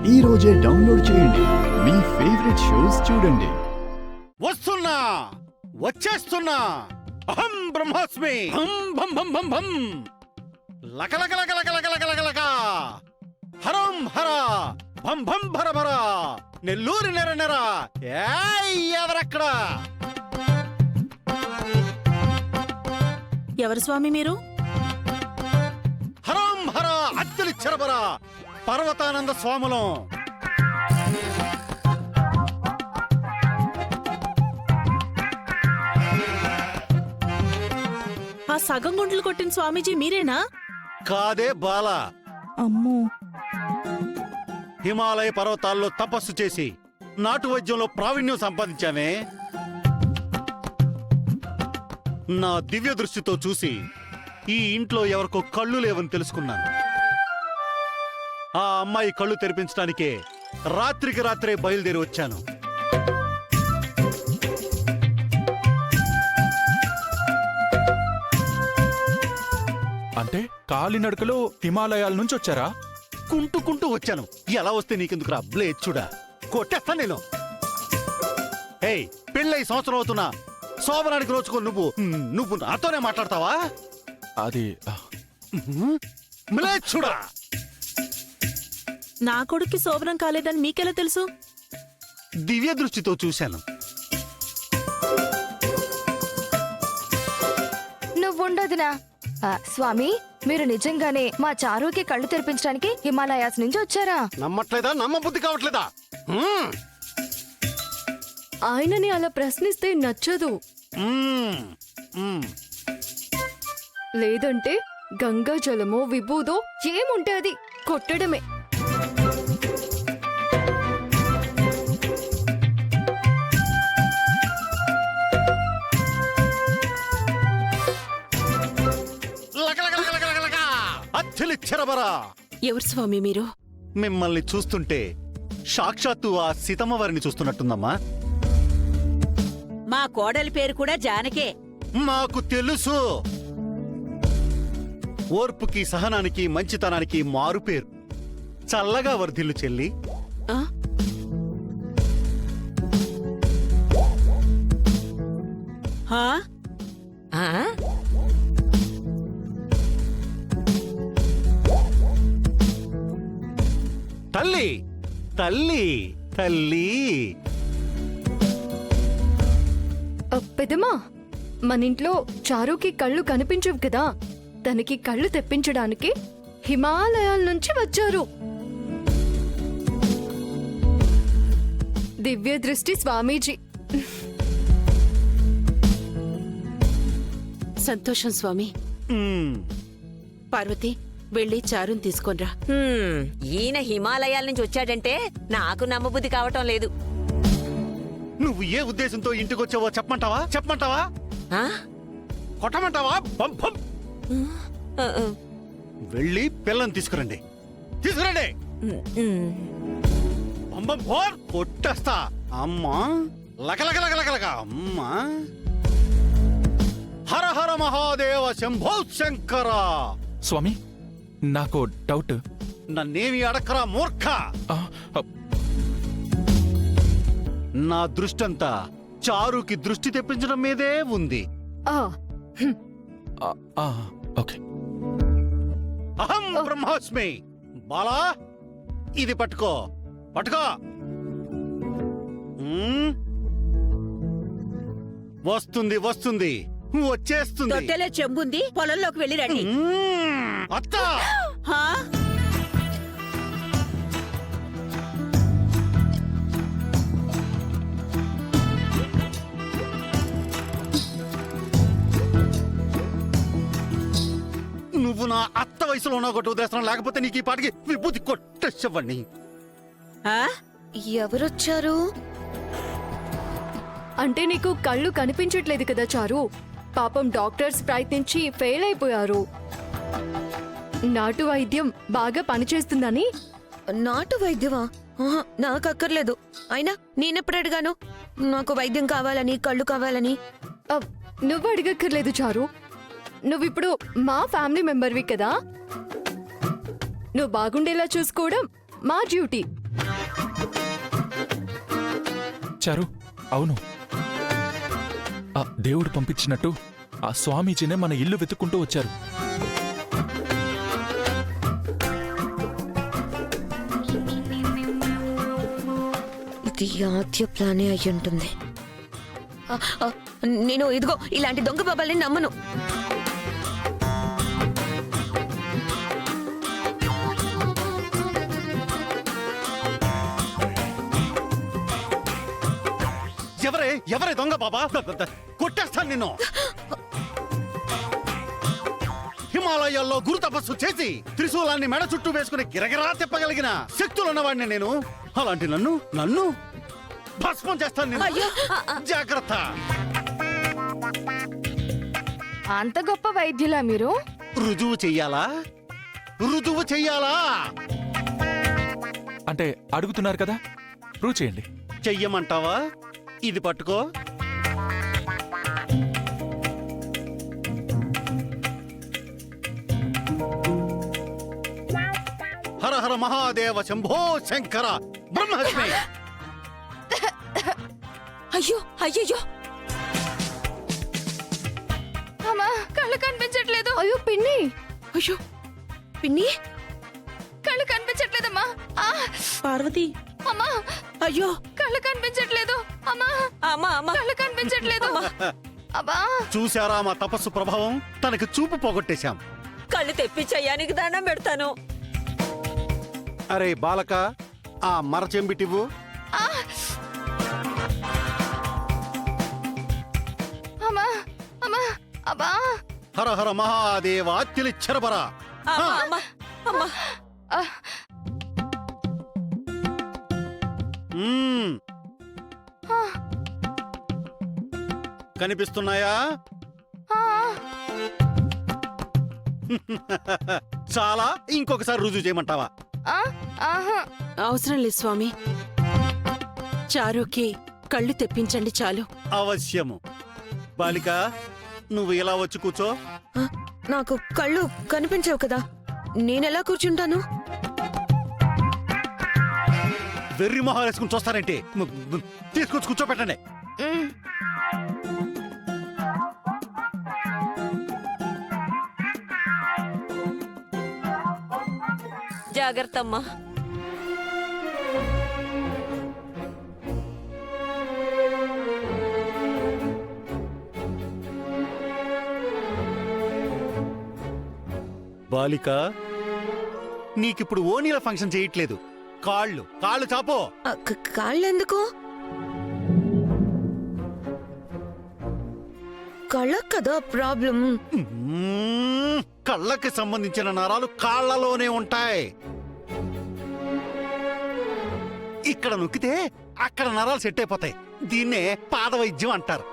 ఈ రోజే డౌన్లోడ్ చేయండి మీ ఫేవరెట్ షోస్ చూడండి. వస్తున్నా, వచ్చేస్తున్నా. అహం బ్రహ్మాస్మి. హం భం భం భం భం. లక లక లక లక లక లక లక లక. హరం హర భం భం భర భర. నెల్లూరు నెర నెర. ఏయ్ ఎవరక్కడ? ఎవరు స్వామి మీరు? హరం హర అత్తిలి చెరబర పర్వతానంద స్వాములం. ఆ సగం గుంటలు కొట్టిన స్వామీజీ మీరేనా? కాదే బాల. అమ్మో. హిమాలయ పర్వతాల్లో తపస్సు చేసి నాటు వైద్యంలో ప్రావీణ్యం సంపాదించామే. నా దివ్య దృష్టితో చూసి ఈ ఇంట్లో ఎవరికో కళ్ళు లేవని తెలుసుకున్నాను. ఆ అమ్మాయి కళ్ళు తెరిపించడానికే రాత్రికి రాత్రే బయలుదేరి వచ్చాను. అంటే కాలినడకలో హిమాలయాల నుంచి వచ్చారా? కుంటూ వచ్చాను. ఎలా వస్తే నీకెందుకురా బ్లేడ్ చూడా, కొట్టేస్తా నేను. హే, పెళ్ళై సంవత్సరం అవుతున్నా శోభనానికి రోజుకో నువ్వు నాతోనే మాట్లాడతావా? అది బ్లేడ్ చూడా. నా కొడుక్కి శోభనం కాలేదని మీకెలా తెలుసు? దివ్య దృష్టితో చూశాను. నువ్వుండదునా. స్వామి, మీరు నిజంగానే మా చారుకి కళ్ళు తెరిపించడానికి హిమాలయాస్ నుంచి వచ్చారా? నమ్మట్లేదా? నమ్మబుద్ధి కావట్లేదా? ఆయనని అలా ప్రశ్నిస్తే నచ్చదు. లేదంటే గంగా జలమో విభూదో ఏముంటే అది కొట్టడమే. ఎవరు స్వామి మీరు? మిమ్మల్ని చూస్తుంటే సాక్షాత్తు ఆ సీతమ్మవారిని చూస్తున్నట్టుందమ్మా. మా కోడలి పేరు కూడా జానకే. మాకు తెలుసు. ఓర్పుకి, సహనానికి, మంచితనానికి మారు పేరు. చల్లగా వర్ధిల్లు చెల్లి. ఆ? హా? ఆ? తల్లి తల్లి తల్లి. పెదమా, మనింట్లో చారుకి కళ్ళు కనిపించవు కదా, తనకి కళ్ళు తెప్పించడానికి హిమాలయాల నుంచి వచ్చారు. దివ్య దృష్టి స్వామీజీ. సంతోషం స్వామి. పార్వతి, వెళ్ళి చారుని తీసుకొనిరా. ఈయన హిమాలయాల నుంచి వచ్చాడంటే నాకు నమ్మబుద్ధి కావటం లేదు. నువ్వు ఏ ఉద్దేశంతో ఇంటికొచ్చావో చెప్పమంటావా? ఆ? కొట్టమంటావా? పంపం. వెళ్ళి పిల్లని తీసుకురండి. పంపం పోర్. కొట్టేస్తా. అమ్మా లకలకలకలక. అమ్మా హర హర మహాదేవ శంభో శంకర. స్వామి, నాకు డౌట్. నన్నేమి అడక్కరా మూర్ఖ. ఆ, ఆ, నా దృష్టంతా చారుకి దృష్టి తెప్పించడం మీదే ఉంది. ఆ, ఓకే. అహం బ్రహ్మాస్మి. బాలా, ఇది పట్టుకో. వస్తుంది వచ్చేస్తుంది. తొట్టెలో చెంబుంది, పొలంలోకి వెళ్ళి రండి. అత్త. హా? నువ్వు నా అత్త వయసులో ఉన్న ఒకటి ఉద్దేశం, లేకపోతే నీకు ఈ పాటికి విభూతి కొట్టేసేవాడిని. ఆ? ఎవరొచ్చారు? అంటే నీకు కళ్ళు కనిపించట్లేదు కదా చారు? పాపం డాక్టర్స్ ప్రయత్నించి ఫెయిల్ అయిపోయారు. నాటు వైద్యం బాగా పనిచేస్తుందని. నాటు వైద్యమా? నాకు అక్కర్లేదు. అయినా నేనెప్పుడు అడిగాను నాకు వైద్యం కావాలని, కళ్ళు కావాలని? నువ్వు అడగక్కర్లేదు చారు. నువ్విప్పుడు మా ఫ్యామిలీ మెంబర్వి కదా. నువ్వు బాగుండేలా చూసుకోవడం మా డ్యూటీ. చారు అవును, ఆ దేవుడు పంపించినట్టు ఆ స్వామీజీనే మన ఇల్లు వెతుక్కుంటూ వచ్చారు. ఇది ఆద్య ప్లానే అయి ఉంటుంది. ఆ, ఆ, నేను ఇదిగో ఇలాంటి దొంగ బాబాల్ని నమ్మను. ఎవరే దొంగ బాబా? కొట్టేస్తాను నిన్ను. హిమాలయాల్లో గురు తపస్సు చేసి త్రిశూలాన్ని మెడ చుట్టూ వేసుకుని గిరగిరా తిప్పగలిగిన శక్తులున్నవాడిని నేను. అలాంటి నన్ను భస్మం చేస్తాను నిన్ను. అయ్యో! జాగ్రత్త. అంత గొప్ప వైద్యులా మీరు? రుజువు చెయ్యాలా? అంటే అడుగుతున్నారు కదా, ప్రూవ్ చేయండి. చెయ్యమంటావా? ఇది పట్టుకో. హర హర మహాదేవ శంభో శంకర బ్రహ్మహస్మి. అయ్యో అయ్యయ్యో అమ్మా కళ్ళు కనిపించట్లేదు. అయ్యో పిన్ని, అయ్యో పిన్ని, కళ్ళు కనిపించట్లేదమ్మా. ఆ, పార్వతి, అమ్మా అయ్యో కళ్ళు కనిపించట్లేదు. అమ్మా అమ్మా అమ్మా కళ్ళు కనిపించట్లేదు. అబ్బా చూశారా మా తపస్సు ప్రభావం? తనకి చూపు పోగొట్టేశాం. కళ్ళు తెప్పించయ్యానికి దండం పెడతాను. అరే బాలక, ఆ మరచెంబిటివు. ఆ! అమ్మా అమ్మా అబ్బా హర హర మహాదేవ తిలిచ్చరబర. అమ్మా అమ్మా అమ్మా ఆ, మ్మ్. ఆ, కనిపిస్తున్నాయా? ఆ. చాలా. ఇంకొకసారి రుజువు చేయమంటావా? ఆ, ఆహా. అవసరం లేదు స్వామి. చారుకి కళ్ళు తెప్పించండి చాలు. అవశ్యము. బాలిక, నువ్వు ఇలా వచ్చి కూర్చో. ఆ, నాకు కళ్ళు కనిపించవు కదా, నేనెలా కూర్చుంటాను? వెర్రి మొహాలు వేసుకుని చూస్తారేంటి? తీసుకొచ్చి కూర్చోపెట్టండి. ఉమ్. జాగ్రత్త అమ్మా. బాలిక, నీకిప్పుడు ఓనీల ఫంక్షన్ చేయట్లేదు. కాళ్ళు చాపో. ఆ, కాళ్ళెందుకు? కళ్ళకు కదా ప్రాబ్లం. కళ్ళకి సంబంధించిన నరాలు కాళ్ళలోనే ఉంటాయి. ఇక్కడ నొక్కితే అక్కడ నరాలు సెట్ అయిపోతాయి. దీన్నే పాదవైద్యం అంటారు.